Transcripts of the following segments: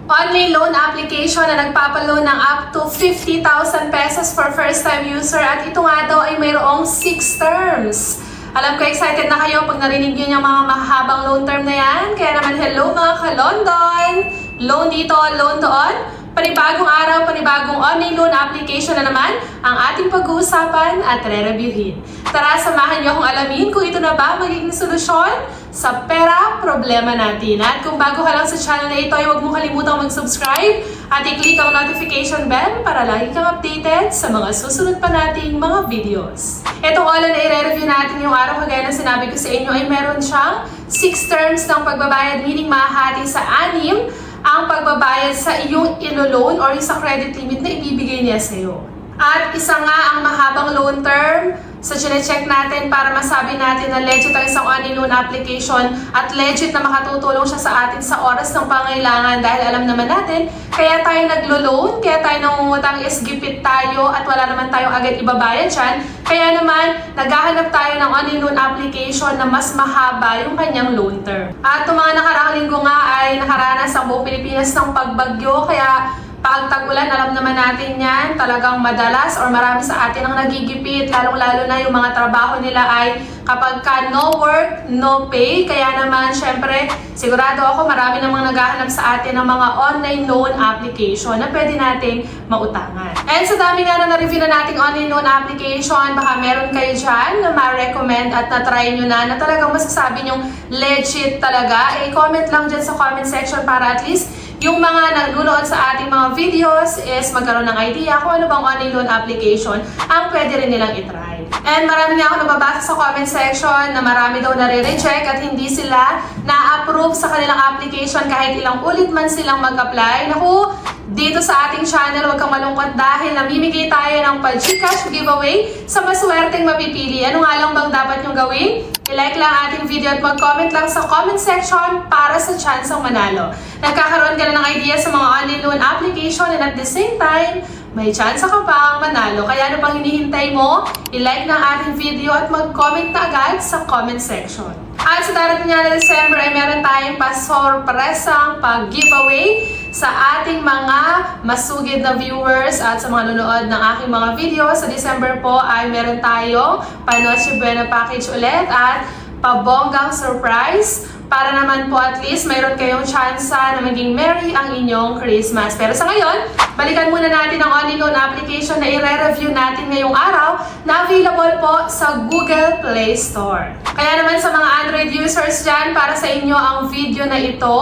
Online loan application na nagpapaloan ng up to 50,000 pesos for first-time user at ito nga daw ay mayroong 6 terms. Alam ko excited na kayo pag narinig nyo yung mga mahabang loan term na yan. Kaya naman hello mga ka-London! Loan dito, loan doon. Panibagong araw, panibagong online loan application na naman ang ating pag-uusapan at re-reviewin. Tara, samahan niyo akong alamin kung ito na ba magiging solusyon sa pera problema natin. At kung bago ka lang sa channel na ito, ay huwag mong kalimutang mag-subscribe at i-click ang notification bell para lagi kang updated sa mga susunod pa nating mga videos. Itong all na i-review natin yung araw, kagaya na sinabi ko sa inyo, ay meron siyang 6 terms ng pagbabayad, meaning mahati sa 6 ang pagbabayad sa iyong ilo-loan or sa credit limit na ibibigay niya sa iyo. At isa nga ang mahabang loan term, so chine-check natin para masabi natin na legit ang isang online loan application at legit na makatutulong siya sa atin sa oras ng pangailangan dahil alam naman natin, kaya tayo naglo-loan, kaya tayo nangungutang is gipit tayo at wala naman tayong agad ibabayad dyan. Kaya naman, naghahanap tayo ng online loan application na mas mahaba yung kanyang loan term. At itong mga nakaraang linggo nga ay nakaranas ang buong Pilipinas ng pagbagyo, kaya pag tag-ulan, alam naman natin yan, talagang madalas or marami sa atin ang nagigipit, lalong-lalo na yung mga trabaho nila ay kapag ka no work, no pay. Kaya naman, syempre, sigurado ako marami namang naghahanap sa atin ng mga online loan application na pwede nating mautangan. And sa dami nga na na-review na nating online loan application, baka meron kayo dyan na ma-recommend at na-try nyo na talagang masasabi nyo legit talaga. I-comment lang dyan sa comment section para at least yung mga nanonood sa ating mga videos is magkaroon ng idea kung ano bang online loan application ang pwede rin nilang itry. And marami nga ako nababasa sa comment section na marami daw nare-reject at hindi sila na-approve sa kanilang application kahit ilang ulit man silang mag-apply. Naku, dito sa ating channel, huwag kang malungkot dahil namimigay tayo ng pa-Gcash giveaway sa maswerteng mapipili. Ano nga lang bang dapat nyong gawin? I-like lang ating video at mag-comment lang sa comment section para sa chance ang manalo. Nagkakaroon ka na ng idea sa mga online loan application and at the same time, may chance ka pa ang manalo. Kaya ano pang hinihintay mo? I-like ng ating video at mag-comment na agad sa comment section. At sa darating nga na December ay meron tayong pa-sorpresang pag-giveaway sa ating mga masugid na viewers at sa mga nanonood ng aking mga video. Sa December po ay meron tayong pa-Noche Buena package ulit at pabonggang surprise para naman po at least mayroon kayong tsansa na maging merry ang inyong Christmas. Pero sa ngayon, balikan muna natin ang online loan application na i-review natin ngayong araw na available po sa Google Play Store. Kaya naman sa mga Android users dyan, para sa inyo ang video na ito.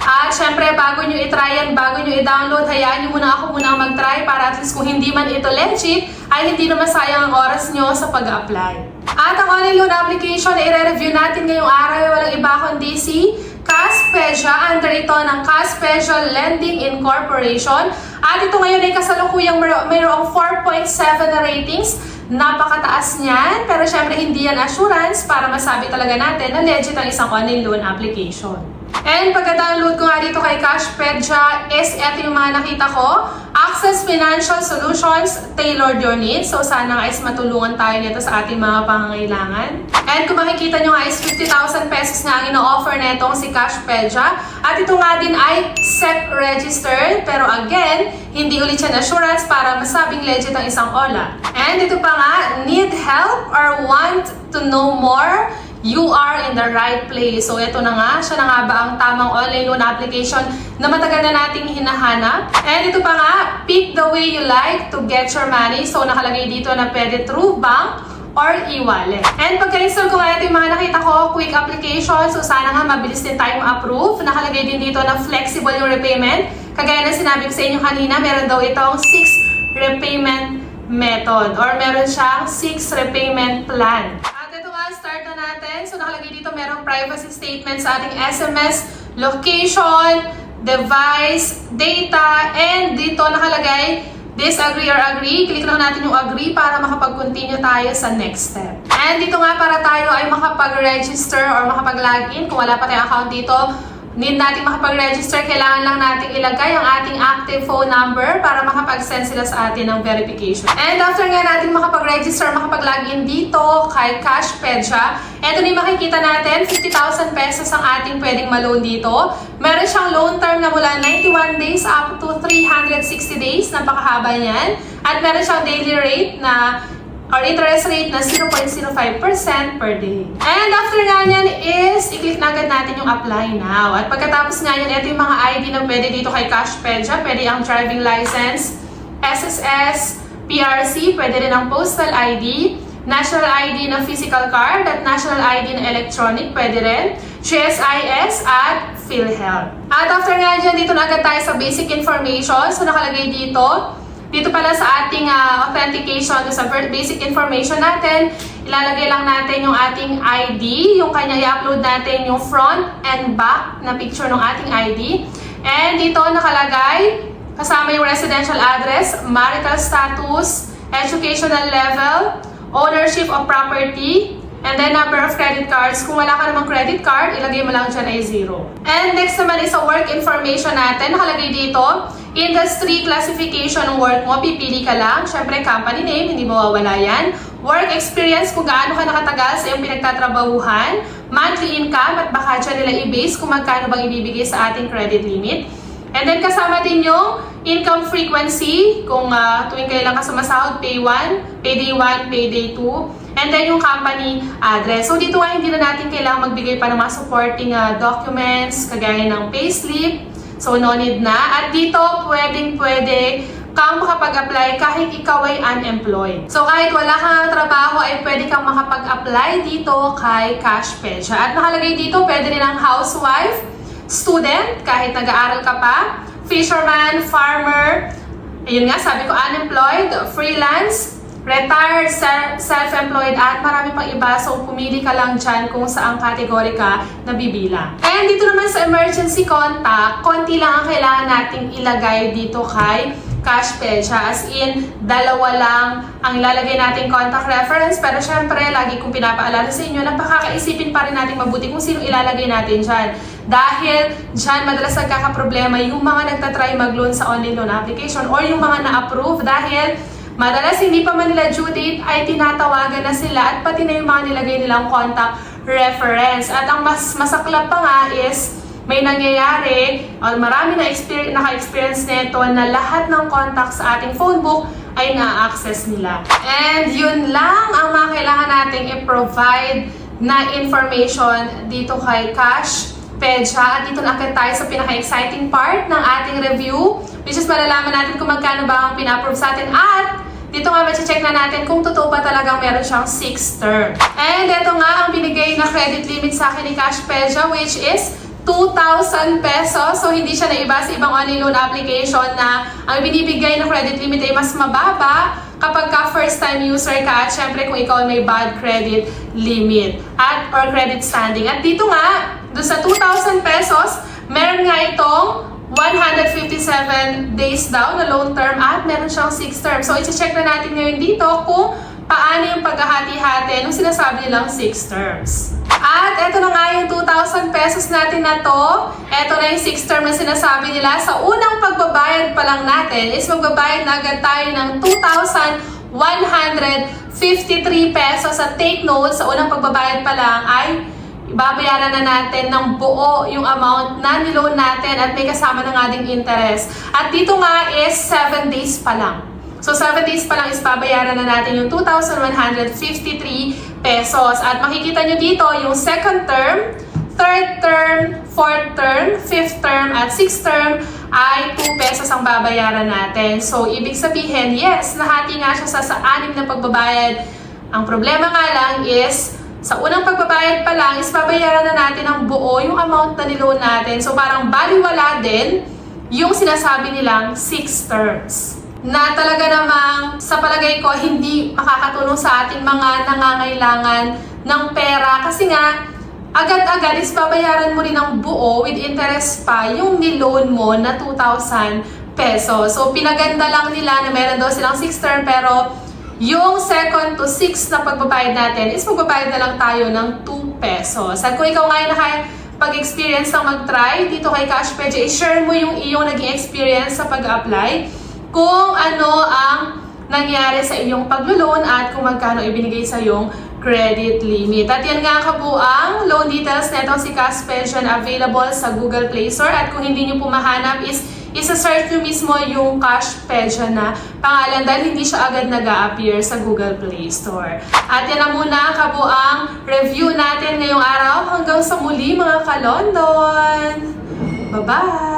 At syempre, bago nyo i-try yan, bago nyo i-download, hayaan nyo muna ako muna mag-try para at least kung hindi man ito legit, ay hindi na masayang ang oras nyo sa pag-apply. At ang online loan application na i-review natin ngayong araw ay walang iba kundi si Caspedia. Under ito ng Caspedia Lending Incorporation. At ito ngayon ay kasalukuyang mayroong 4.7 na ratings. Napakataas niyan, pero syempre hindi yan assurance para masabi talaga natin na legit ang isang online loan application. And pagka-download ko nga dito kay Caspedia is eto yung mga nakita ko. Access Financial Solutions, tailored your needs. So sana nga is matulungan tayo nito sa ating mga pangangailangan. And kung makikita nyo nga is 50,000 pesos nga ang ino-offer netong si Caspedia. At ito nga din ay SEC registered. Pero again, hindi ulit yan assurance para masabing legit ang isang OLA. And ito pa nga, need help or want to know more? You are in the right place. So ito na nga, siya na nga ba ang tamang online loan application na matagal na nating hinahanap. And ito pa nga, pick the way you like to get your money. So nakalagay dito na pwede through bank or e-wallet. And pagka-install ko nga ito yung mga nakita ko, quick application. So sana nga mabilis din tayong approve. Nakalagay din dito na flexible yung repayment. Kagaya na sinabi ko sa inyo kanina, meron daw itong 6 repayment method or meron siyang 6 repayment plan. Start na natin. So nakalagay dito merong privacy statement sa ating SMS, location, device, data, and dito nakalagay disagree or agree. Click lang natin yung agree para makapag-continue tayo sa next step. And dito nga para tayo ay makapag-register or makapag-login. Kung wala pa tayong account dito, need natin makapag-register, kailangan lang natin ilagay ang ating active phone number para makapag-send sila sa atin ng verification. And after nga natin makapag-register, makapag-login dito kay Cashpedia, eto na yung makikita natin, 50,000 pesos ang ating pwedeng ma-loan dito. Meron siyang loan term na mula 91 days up to 360 days, napakahaba niyan. At meron siyang daily rate na or interest rate na 0.05% per day. And after nga yan is, i-click na agad natin yung apply now. At pagkatapos nga yan, ito yung mga ID na pwede dito kay Cashpedia. Pwede ang driving license, SSS, PRC, pwede rin ang postal ID, national ID na physical card, at national ID na electronic, pwede rin, GSIS, at PhilHealth. At after nga dyan, dito na agad tayo sa basic information. So nakalagay dito pala sa ating authentication, sa basic information natin, ilalagay lang natin yung ating ID, yung kanya i-upload natin yung front and back na picture ng ating ID. And dito nakalagay, kasama yung residential address, marital status, educational level, ownership of property, and then number of credit cards. Kung wala ka namang credit card, ilagay mo lang dyan ay 0. And next naman is sa work information natin. Nakalagay dito, industry classification ng work mo, pipili ka lang. Siyempre, company name, hindi mawawala yan. Work experience, kung gaano ka nakatagal sa iyong pinagtatrabahuhan. Monthly income, at baka dyan nila i-base kung magkano bang ibibigay sa ating credit limit. And then kasama din yung income frequency, kung tuwing kailan ka sumasahod, pay 1, payday 1, payday 2. And then yung company address. So dito nga hindi na natin kailangan magbigay pa ng mga supporting documents, kagaya ng payslip. So no need na. At dito pwede kang makapag-apply kahit ikaw ay unemployed. So kahit wala kang trabaho ay pwede kang makapag-apply dito kay Cashpedia. At nakalagay dito pwede rin ang housewife, student, kahit nag-aaral ka pa, fisherman, farmer, ayun nga, sabi ko unemployed, freelance, retired, self-employed, at marami pang iba. So, pumili ka lang dyan kung saang kategory ka nabibilang. And dito naman sa emergency contact, konti lang ang kailangan nating ilagay dito kay Cashpedia. As in, dalawa lang ang ilalagay nating contact reference. Pero syempre, lagi kong pinapaalala sa inyo na pakakaisipin pa rin natin mabuti kung sino ilalagay natin dyan. Dahil dyan, madalas nagkakaproblema yung mga nagtatry mag-loan sa online loan application or yung mga na-approve dahil madalas hindi pa man nila due date ay tinatawagan na sila at pati na yung mga nilagay nilang contact reference. At ang mas masaklap pa nga is may nangyayari o marami na naka-experience nito na lahat ng contacts sa ating phone book ay na-access nila. And yun lang ang mga kailangan nating i-provide na information dito kay Cashpedia. At dito na agad tayo sa pinaka-exciting part ng ating review, which is malalaman natin kung magkano ba ang pina-approve sa atin. At dito nga check na natin kung totoo pa talagang meron siyang 6 term. And ito nga ang binigay na credit limit sa akin ni Cashpedia, which is 2,000 pesos. So hindi siya naiba sa ibang online loan application na ang binibigay na credit limit ay mas mababa kapag ka first time user ka at syempre kung ikaw may bad credit limit at or credit standing. At dito nga, doon sa 2,000 pesos, meron nga itong 157 days daw na loan term at meron siyang 6 term. So i-check na natin ngayon dito kung paano yung paghahati-hati nung sinasabi nilang 6 terms. At eto na nga yung 2,000 pesos natin na to. Eto na yung 6 term na sinasabi nila. Sa unang pagbabayad pa lang natin is magbabayad na agad tayo ng 2,153 pesos. At take note, sa unang pagbabayad pa lang ay babayaran na natin ng buo yung amount na niloan natin at may kasama na nga ding interest. At dito nga is 7 days pa lang. So 7 days pa lang is babayaran na natin yung 2,153 pesos. At makikita nyo dito yung second term, third term, fourth term, fifth term, at sixth term ay 2 pesos ang babayaran natin. So ibig sabihin, yes, nahati nga siya sa 6 na pagbabayad. Ang problema nga lang is sa unang pagbabayad pa lang is babayaran na natin ang buo yung amount na niloan natin. So parang baliwala din yung sinasabi nilang 6 terms. Na talaga namang sa palagay ko hindi makakatulong sa ating mga nangangailangan ng pera. Kasi nga, agad-agad is babayaran mo rin ang buo with interest pa yung niloan mo na 2,000 pesos. So pinaganda lang nila na meron daw silang 6 term pero yung second to 6 na pagbabayad natin is magbabayad na lang tayo ng 2 pesos. At kung ikaw ngayon pag-experience ng mag-try dito kay Cashpedia, i-share mo yung iyong naging experience sa pag-apply, kung ano ang nangyari sa iyong paglo-loan at kung magkano ibinigay sa iyong credit limit. At yan nga kabuang loan details netong si Cashpedia na available sa Google Play Store. At kung hindi nyo po mahanap is isa-search nyo mismo yung Cashpedia na pangalan dahil hindi siya agad nag-a-appear sa Google Play Store. At yan na muna kabuang review natin ngayong araw. Hanggang sa muli mga ka-London! Bye-bye!